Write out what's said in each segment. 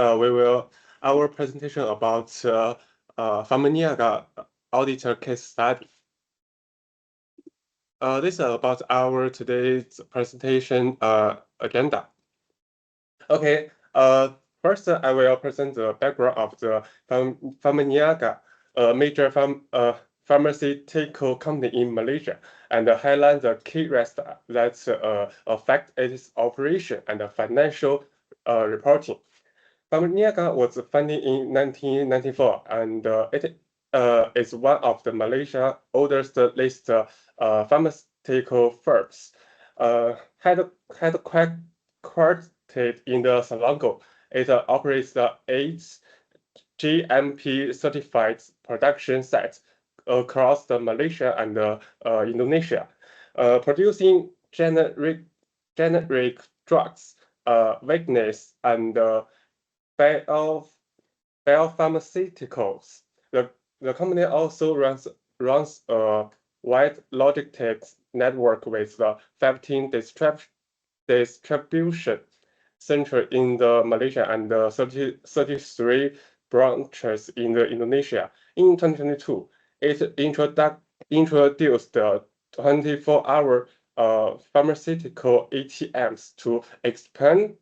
our presentation about Famaniaga auditor case study. This is about our today's presentation agenda. Okay. First, I will present the background of the Famaniaga, a major pharmaceutical company in Malaysia, and highlight the key risks that affect its operation and financial reporting. Famaniaga was founded in 1994, and it is one of the Malaysia oldest listed pharmaceutical firms. Headquartered in the Selangor, it operates the 8 GMP certified production sites across the Malaysia and Indonesia, producing generic drugs, vaccines, and biopharmaceuticals. The company also runs a wide logistics network with 15 distribution centers in the Malaysia and 33 branches in the Indonesia. In 2022, it introduced the 24-hour pharmaceutical ATMs to expand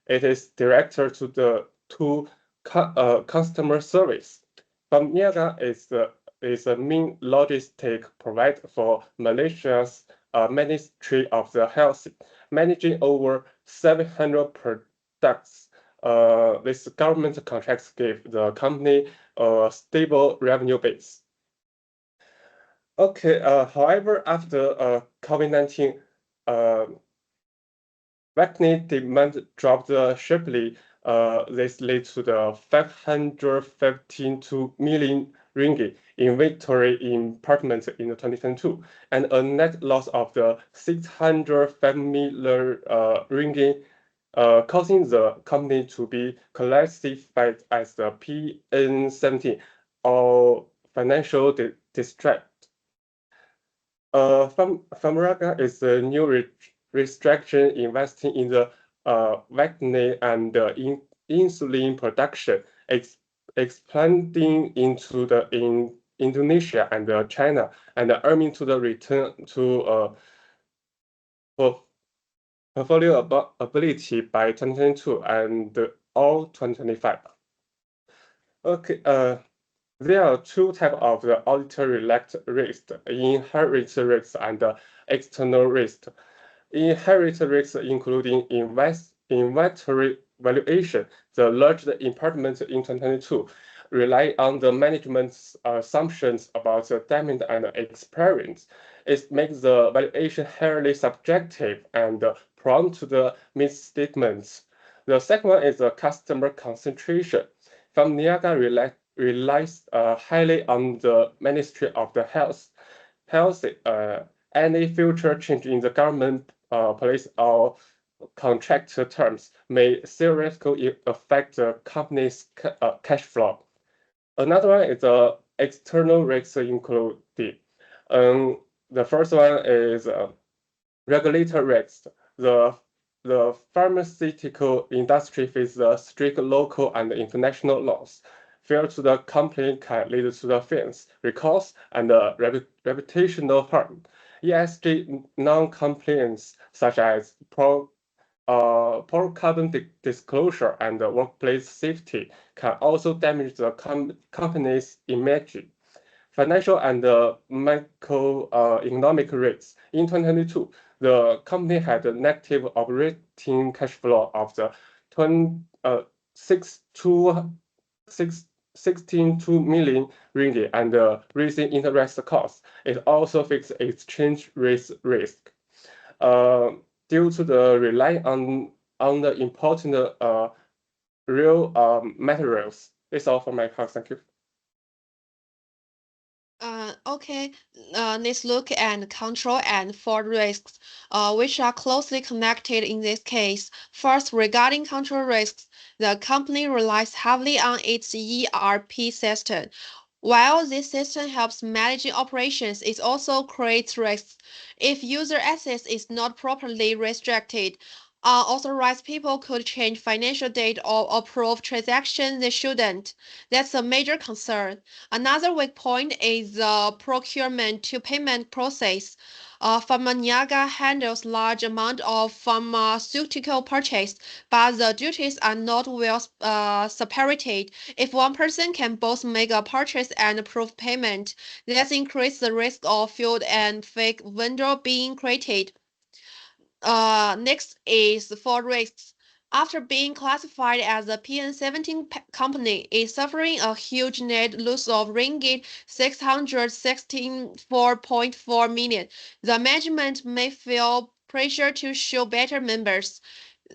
its director to customer service. Famaniaga is a main logistic provider for Malaysia's Ministry of the Health, managing over 700 products. This government contracts give the company a stable revenue base. Okay. However, after COVID-19, vaccine demand dropped sharply. This led to the 552 million ringgit inventory impairment in 2022, and a net loss of the 605 million ringgit, causing the company to be classified as the PN17 or financial distress. Famaniaga is a new restriction investing in the vaccine and insulin production, expanding into in Indonesia and China, and aiming to the return to portfolio ability by 2022 and all 2025. Okay. There are two types of the auditor-related risk: inherent risk and external risk. Inherent risks including inventory valuation. The large impairment in 2022 rely on the management's assumptions about the demand and experience. It makes the valuation highly subjective and prone to the misstatements. The second one is the customer concentration. Famaniaga relies highly on the Ministry of the Health. Any future change in the government policy or contract terms may seriously affect the company's cash flow. Another one is external risks included. The first one is regulatory risks. The pharmaceutical industry faces strict local and international laws. Failure to the company can lead to the fines, recalls, and reputational harm. ESG non-compliance, such as poor carbon disclosure and workplace safety, can also damage the company's image. Financial and macroeconomic risks. In 2022, the company had a negative operating cash flow of the 16.2 million ringgit and raising interest costs. It also fixed exchange rate risk. Due to the rely on the important real materials. That's all for my part. Thank you. Okay, let's look at control and fraud risks, which are closely connected in this case. First, regarding control risks, the company relies heavily on its ERP system. While this system helps managing operations, it also creates risks. If user access is not properly restricted, Unauthorized people could change financial data or approve transactions they shouldn't. That's a major concern. Another weak point is the procurement to payment process. Pharmaniaga handles large amount of pharmaceutical purchase, but the duties are not well separated. If one person can both make a purchase and approve payment, that increases the risk of fraud and fake vendor being created. Next is for risks. After being classified as a PN17 company, is suffering a huge net loss of ringgit 664.4 million. The management may feel pressure to show better numbers.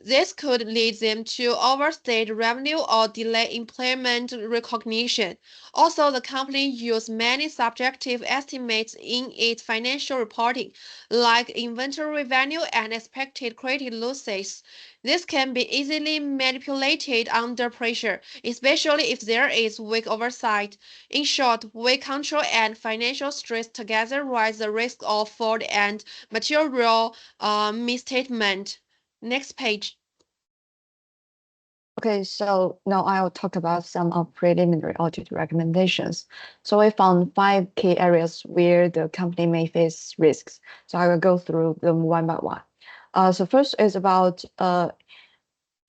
This could lead them to overstate revenue or delay employment recognition. Also, the company used many subjective estimates in its financial reporting, like inventory value and expected credit losses. This can be easily manipulated under pressure, especially if there is weak oversight. In short, weak control and financial stress together raise the risk of fraud and material misstatement. Next page. Okay, so now I'll talk about some of preliminary audit recommendations. So we found 5 key areas where the company may face risks. So I will go through them one by one. So first is about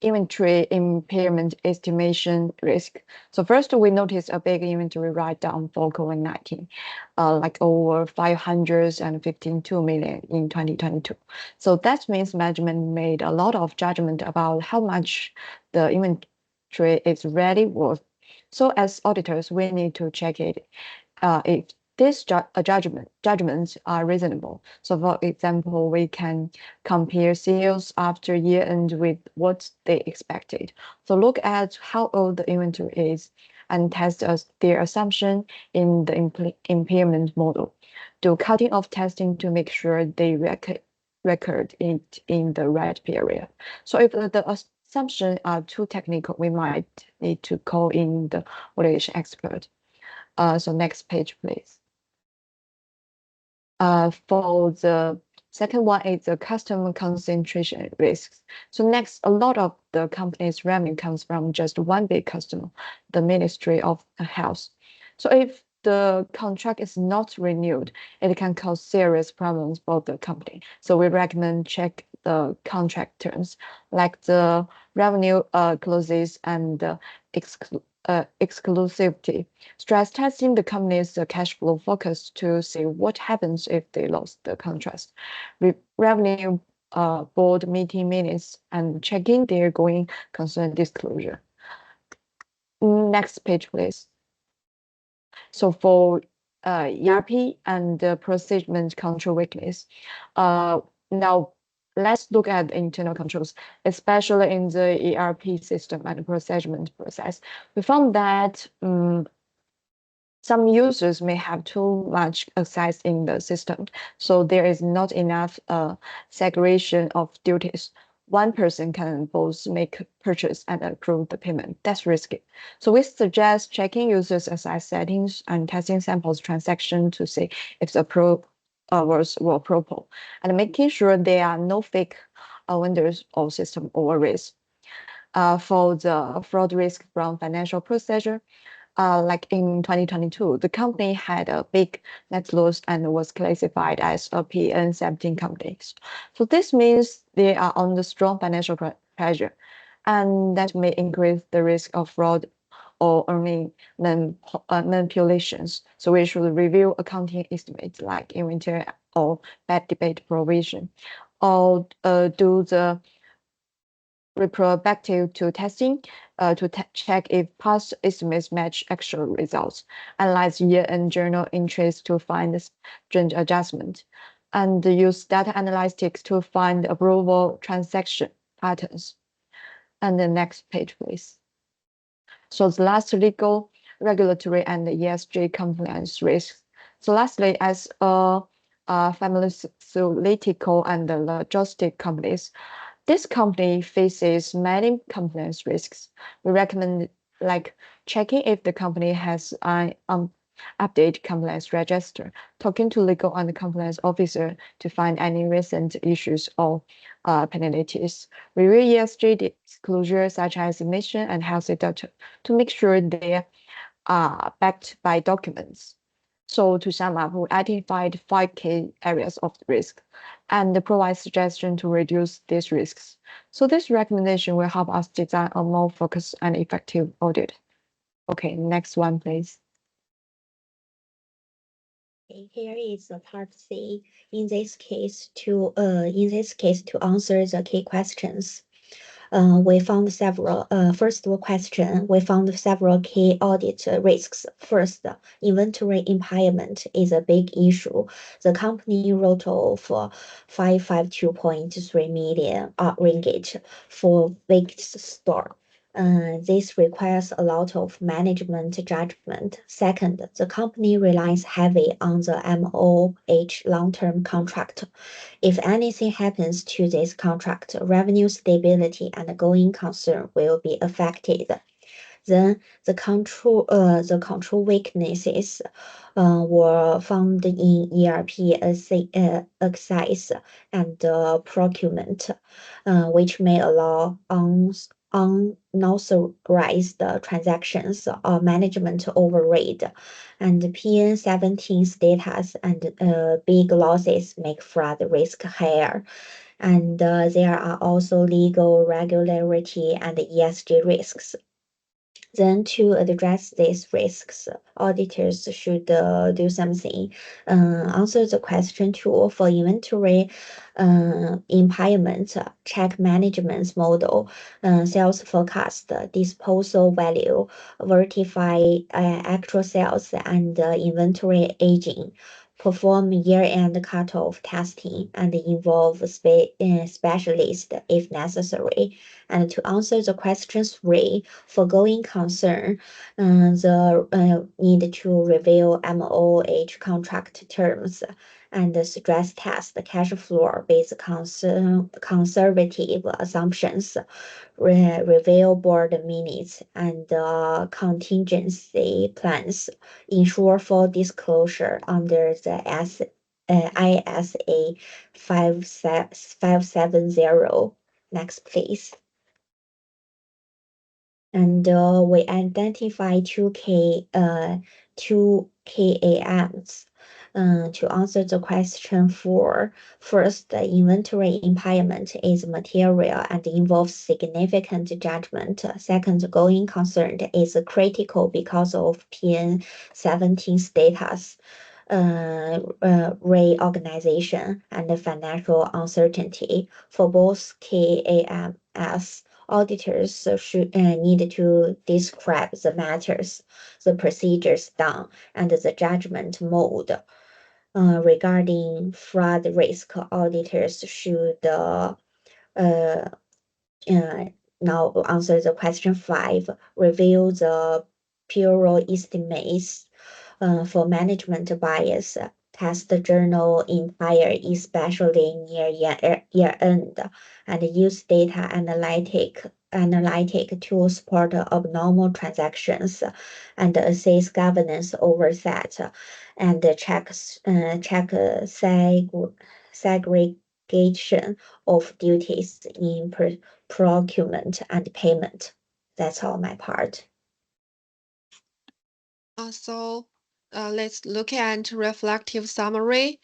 inventory impairment estimation risk. So first, we noticed a big inventory write-down for COVID-19, like over 552 million in 2022. So that means management made a lot of judgment about how much the inventory is really worth. So as auditors, we need to check it if these judgments are reasonable. So for example, we can compare sales after year end with what they expected. So look at how old the inventory is and test their assumption in the impairment model. Do cutting off testing to make sure they record it in the right period. So if the assumptions are too technical, we might need to call in the valuation expert. So next page, please. For the second one is the customer concentration risks. So next, a lot of the company's revenue comes from just one big customer, the Ministry of Health. So if the contract is not renewed, it can cause serious problems for the company. So we recommend check the contract terms, like the revenue clauses and exclusivity. Stress testing the company's cash flow focus to see what happens if they lost the contract. Revenue board meeting minutes and checking their going concern disclosure. Next page, please. So for ERP and procurement control weakness, now let's look at internal controls, especially in the ERP system and procurement process. We found that some users may have too much access in the system, so there is not enough segregation of duties. One person can both make purchase and approve the payment. That's risky. So we suggest checking users' access settings and testing samples transaction to see if the was proper, and making sure there are no fake vendors or system overrides. For the fraud risk from financial procedure, like in 2022, the company had a big net loss and was classified as a PN17 company. So this means they are under strong financial pressure, and that may increase the risk of fraud or earning manipulations. So we should review accounting estimates like inventory or bad debt provision, or do the retrospective to testing to check if past estimates match actual results, analyze year-end journal entries to find strange adjustment, and use data analytics to find approval transaction patterns. And the next page, please. So the last legal, regulatory, and ESG compliance risks. So lastly, as pharmaceutical and logistic companies, this company faces many compliance risks. We recommend like checking if the company has an update compliance register, talking to legal and compliance officer to find any recent issues or penalties, review ESG disclosures such as emission and health data to make sure they are backed by documents. So to sum up, we identified 5 key areas of risk and provide suggestions to reduce these risks. So this recommendation will help us design a more focused and effective audit. Okay, next one, please. Okay, here is the part C. In this case, to answer the key questions. We found several, first question, we found several key audit risks. First, inventory impairment is a big issue. The company wrote off 552.3 million ringgit for fixed stock. This requires a lot of management judgment. Second, the company relies heavy on the MOH long-term contract. If anything happens to this contract, revenue stability and going concern will be affected. Then the control weaknesses were found in ERP access and procurement, which may allow unauthorized transactions or management override, and PN17 status and big losses make fraud risk higher. And there are also legal regularity and ESG risks. Then to address these risks, auditors should do something. Answer the question 2 for inventory impairment, check management's model, sales forecast, disposal value, verify actual sales and inventory aging. Perform year-end cutoff testing and involve specialists if necessary. And to answer the question 3, for going concern, the need to review MOH contract terms and stress test the cash flow based conservative assumptions, review board minutes and contingency plans, ensure full disclosure under the ISA 570. Next, please. And we identify two KAMs to answer the question 4. First, the inventory impairment is material and involves significant judgment. Second, going concern is critical because of PN17 status, reorganization, and financial uncertainty. For both KAMs, auditors should need to describe the matters, the procedures done, and the judgment mode. Regarding fraud risk, auditors should now answer the question 5. Review the bureau estimates for management bias. Test the journal entire, especially near year end, and use data analytic to spot abnormal transactions and assess governance oversight, and check segregation of duties in procurement and payment. That's all my part. Let's look at reflective summary.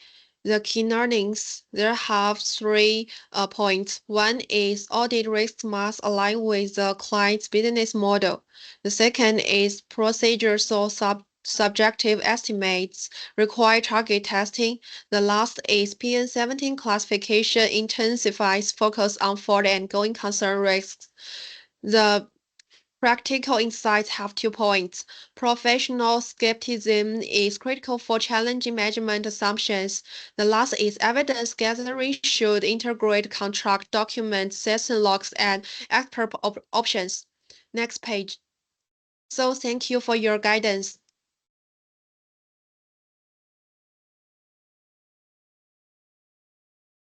The key learnings, there have 3 points. One is audit risks must align with the client's business model. The second is procedures or subjective estimates require target testing. The last is PN17 classification intensifies focus on forward and going concern risks. The practical insights have 2 points. Professional skepticism is critical for challenging measurement assumptions. The last is evidence gathering should integrate contract documents, session logs, and expert options. Next page. So thank you for your guidance.